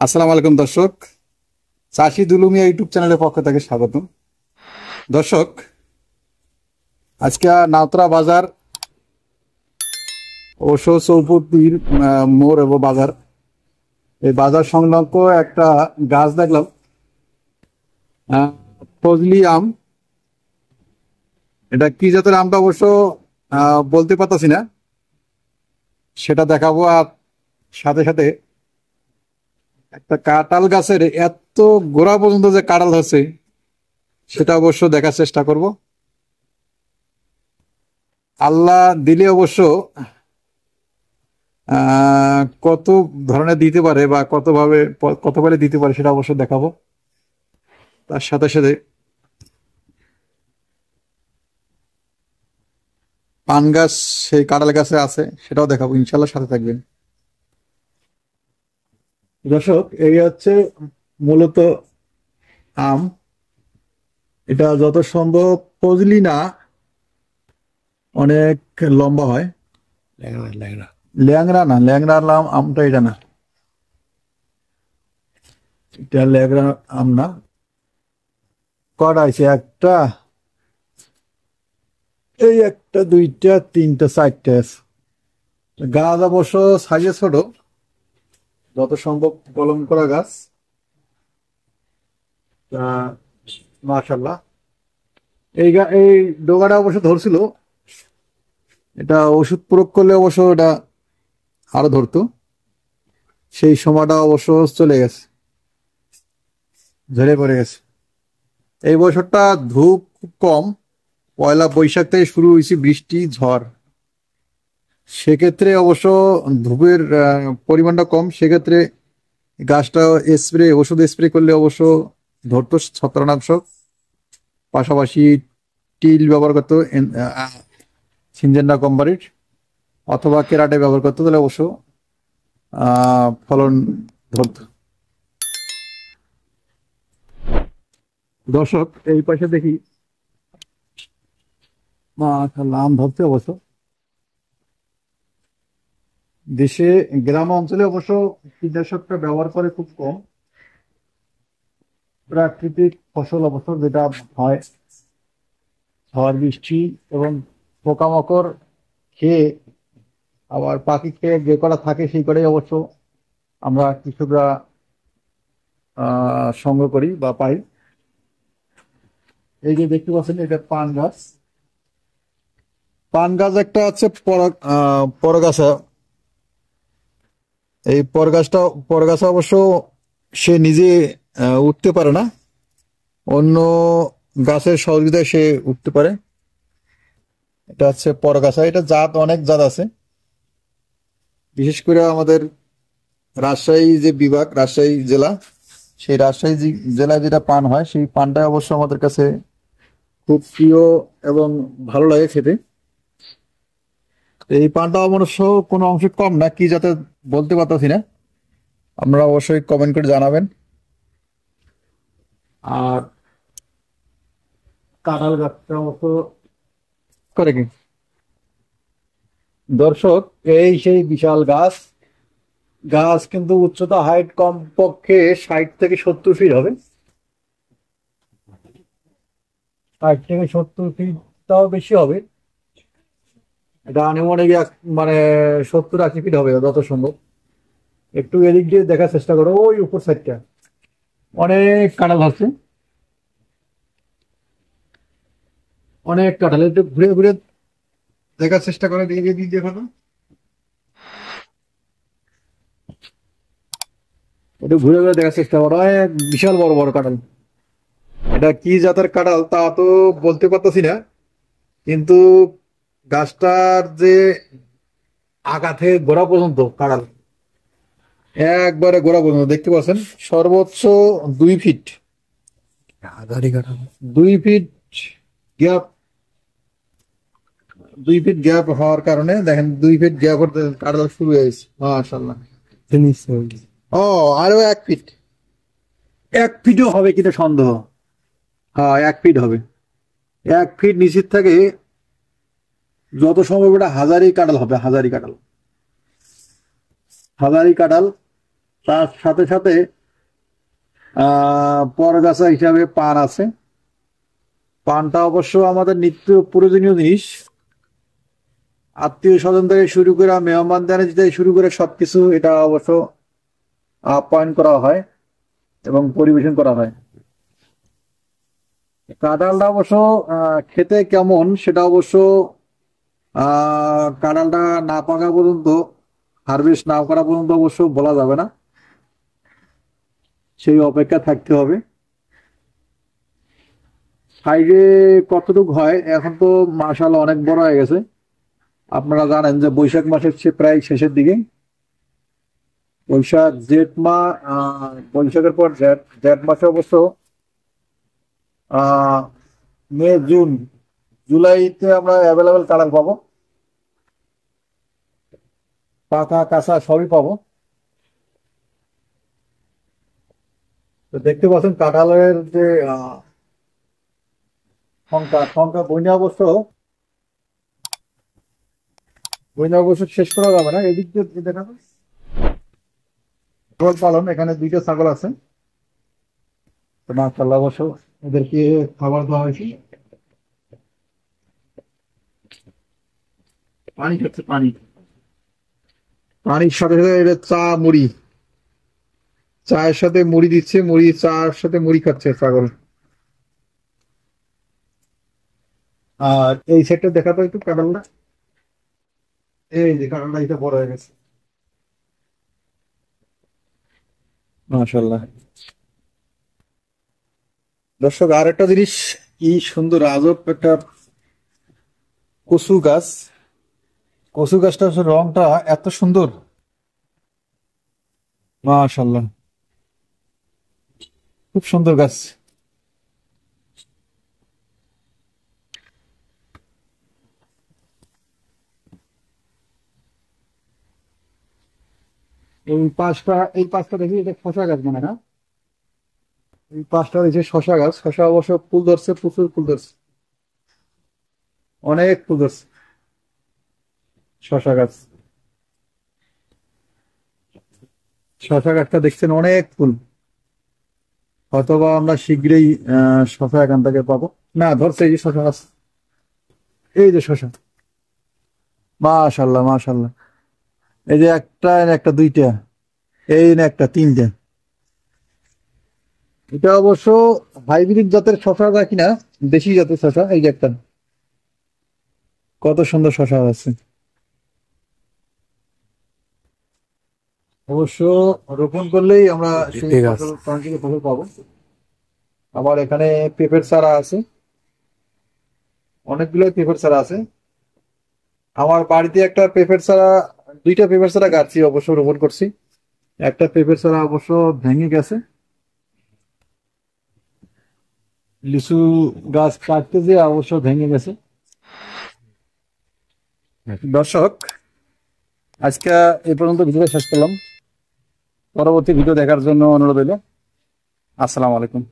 আসসালামু আলাইকুম দর্শক, চাষি দুলুমিয়া ইউটিউব চ্যানেলের পক্ষ থেকে স্বাগত। দর্শক, আজকে নাউতরা বাজার ও চৌপতির মোড় এবং বাজার, এই বাজার সংলগ্ন একটা গাছ দেখলাম, ফজলি আম। এটা কি জাতের আমটা অবশ্য বলতে পারতাছি না, সেটা দেখাবো। আর সাথে সাথে একটা কাঁঠাল গাছের এত গোড়া পর্যন্ত যে কাঁঠাল ধরছে সেটা অবশ্য দেখার চেষ্টা করব। আল্লাহ দিলে অবশ্য কত ধরনের দিতে পারে বা কতভাবে দিতে পারে সেটা অবশ্য দেখাবো। তার সাথে সাথে পান গাছ সেই কাঁঠাল গাছে আছে সেটাও দেখাবো, ইনশাল্লাহ সাথে থাকবেন। দর্শক, এই হচ্ছে মূলত আম। এটা যত সম্ভব ফজলি না, অনেক লম্বা হয়। ল্যাংড়া না, ল্যাংড়া আমটা এটা না, এটা ল্যাংড়া আম না। কটা আছে? একটা, এই একটা, দুইটা, তিনটা, চারটা আছে। গাছ অবশ্য সাইজে ছোট, যত সম্ভব কলম করা গাছ। মাশাল্লাহ, এই ডোগাটা অবশ্য ধরছিল। এটা ওষুধ প্রয়োগ করলে অবশ্য এটা আরো ধরতো, সেই সময়টা অবশ্য চলে গেছে, ঝরে পড়ে গেছে। এই বছরটা ধূপ খুব কম, পয়লা বৈশাখ থেকে শুরু হয়েছে বৃষ্টি ঝড়, সেক্ষেত্রে অবশ্য ধূপের পরিমাণটা কম। সেক্ষেত্রে গাছটা ওষুধ স্প্রে করলে অবশ্য ধরতো ছত্রাকনাশক, পাশাপাশি টিল ব্যবহার করতো, সিনজেন্টা কোম্পানির, অথবা কেরাটে ব্যবহার করতো, তাহলে অবশ্য ফলন ধরতো। দর্শক, এই পাশে দেখি মাশাআল্লাহ আম ধরতে। অবশ্য দেশে গ্রাম অঞ্চলে অবশ্য কীটনাশকটা ব্যবহার করে খুব কম, প্রাকৃতিক ফসল অবশ্য যেটা হয়, ঝড় বৃষ্টি এবং পোকামাকড় খেয়ে, আবার পাখি খেয়ে যে কটা থাকে সেই কটাই অবশ্য আমরা কৃষকরা সংগ্রহ করি বা পাই। এই যে দেখতে পাচ্ছেন, এটা পান গাছ। পান গাছ একটা আছে পরগাছা। এই পরগাছা অবশ্য সে নিজে উঠতে পারে না, অন্য গাছের সহযোগিতায় সে উঠতে পারে। এটা হচ্ছে পরগাছা। এটা অনেক জাত আছে, বিশেষ করে আমাদের রাজশাহী যে বিভাগ, রাজশাহী জেলা, সেই রাজশাহী জেলায় যেটা পান হয়, সেই পানটা অবশ্য আমাদের কাছে খুব প্রিয় এবং ভালো লাগে খেতে। এই পানটা অবশ্য কোনো অংশে কম না, কি যাতে বলতে পারতাছি না, আপনারা অবশ্যই কমেন্ট করে জানাবেন। আর কাঁঠাল গাছটা অবশ্য করে কি দর্শক, এই সেই বিশাল গাছ। গাছ কিন্তু উচ্চতা, হাইট কমপক্ষে 60 থেকে 70 ফিট হবে। 60 থেকে 70 ফিট, তাও বেশি হবে। এটা আনুমানিক মানে 70-80 ফিট হবে যত সম্ভব। একটু এদিক দিয়ে দেখার চেষ্টা করো, ওই উপর সাইডটা অনেক কাঁঠাল ধরছে, অনেক কাঁঠাল। একটু ঘুরে ঘুরে দেখার চেষ্টা করে, দিয়ে দিয়ে দেখো তো, একটু ঘুরে ঘুরে দেখার চেষ্টা করো, অনেক বিশাল বড় বড় কাঁঠাল। এটা কি জাতের কাঁঠাল তা তো বলতে পারতেছি না, কিন্তু গাছটার যে আগা থেকে গোড়া পর্যন্ত কাঁঠাল, একবারে গোড়া পর্যন্ত দেখতে পাচ্ছেন, সর্বোচ্চ 2 ফিট, হাজারি কাঁঠাল। 2 ফিট গ্যাপ। 2 ফিট গ্যাপ হওয়ার কারণে দেখেন, 2 ফিট গ্যাপ কাঁঠাল শুরু হয়েছে, মাশাল্লাহ। ও, আরো 1 ফিট, 1 ফিটও হবে কিনা সন্দেহ। হ্যাঁ, 1 ফিট হবে। 1 ফিট নিচের থেকে যত সম্ভব এটা হাজারি কাঁঠাল হবে, হাজারি কাঁঠাল। হাজারি কাঁঠাল তার সাথে সাথে পরগাছা হিসাবে পান আছে। পানটা অবশ্য আমাদের নিত্য প্রয়োজনীয় জিনিস। আত্মীয় স্বজন থেকে শুরু করে মেহমানদারি থেকে শুরু করে সবকিছু এটা অবশ্য আপ্যায়ন করা হয় এবং পরিবেশন করা হয়। কাঁঠালটা অবশ্য খেতে কেমন সেটা অবশ্য কাঁঠালটা না পাকা পর্যন্ত, হারভেস্ট না করা পর্যন্ত অবশ্য বলা যাবে না, সেই অপেক্ষা থাকতে হবে। সাইজে কতটুকু হয় এখন তো মাশাআল্লাহ অনেক বড় হয়ে গেছে। আপনারা জানেন যে বৈশাখ মাসের চেয়ে প্রায় শেষের দিকে, বৈশাখ জেঠ মাস, বৈশাখের পর জেঠ, জেঠ মাসে অবশ্য আহ মে জুন জুলাইতে আমরা অ্যাভেলেবেল কাঁঠাল পাবো, পাকা কাঁচা সবই পাবো। তো দেখতে পাচ্ছেন কাঁঠালের যে সংখ্যা সংখ্যা বইনা অবশ্য শেষ করা যাবে না। এদিক দিয়ে দেখা যায় ছাগল পালন, এখানে দুইটা ছাগল আছে। তো মাশাআল্লাহ অবশ্য এদেরকে খাবার দেওয়া হয়েছে, পানি খাচ্ছে পানি, পানির সাথে সাথে এটা চা মুড়ি, চায়ের সাথে মুড়ি দিচ্ছে, মুড়ি চার সাথে মুড়ি খাচ্ছে ছাগল। আর এই সাইডটা দেখাতো একটু কাঁঠালটা, এই যে কাঁঠালটা এটা বড় হয়ে গেছে মাশাআল্লাহ। দর্শক আর একটা জিনিস, কি সুন্দর আজব একটা কচু গাছ। কচু গাছটা রংটা এত সুন্দর মাশাআল্লাহ, খুব সুন্দর গাছ। এই পাঁচটা দেখি এটা শশা গাছ মানে না, এই পাঁচটা দেখছি শশা গাছ। শশা অবশ্য ফুল ধরছে, প্রচুর ফুল ধরছে, অনেক ফুল ধরছে শশা গাছ। শশা গাছটা দেখছেন অনেক ফুল, হয়তোবা আমরা শীঘ্রই শশা এখান থেকে পাবো। না ধরছে এই যে শশা গাছ, এই যে শশা মাশাআল্লাহ মাশাআল্লাহ। এই যে একটা একটা দুইটা, এই না একটা তিনটা। এটা অবশ্য হাইব্রিড জাতের শশা যায় কিনা, দেশি জাতের শশা। এই যে একটা কত সুন্দর শশা আছে, অবশ্য রোপণ করলেই আমরা সেই ঠিক আছে। ফসল প্রান্তিক ফসল পাবো। আবার এখানে পেঁপের চারা আছে, অনেকগুলো পেঁপের চারা আছে। আমার বাড়িতে একটা পেঁপের চারা, দুইটা পেঁপের চারা গাছছি অবশ্য রোপণ করছি। একটা পেঁপের চারা অবশ্য ভেঙে গেছে, লিচু গাছ কাটতে যে অবশ্য ভেঙে গেছে। দর্শক আজকে এই পর্যন্ত ভিডিও শেষ করলাম, পরবর্তী ভিডিও দেখার জন্য অনুরোধ রইল। আসসালামু আলাইকুম।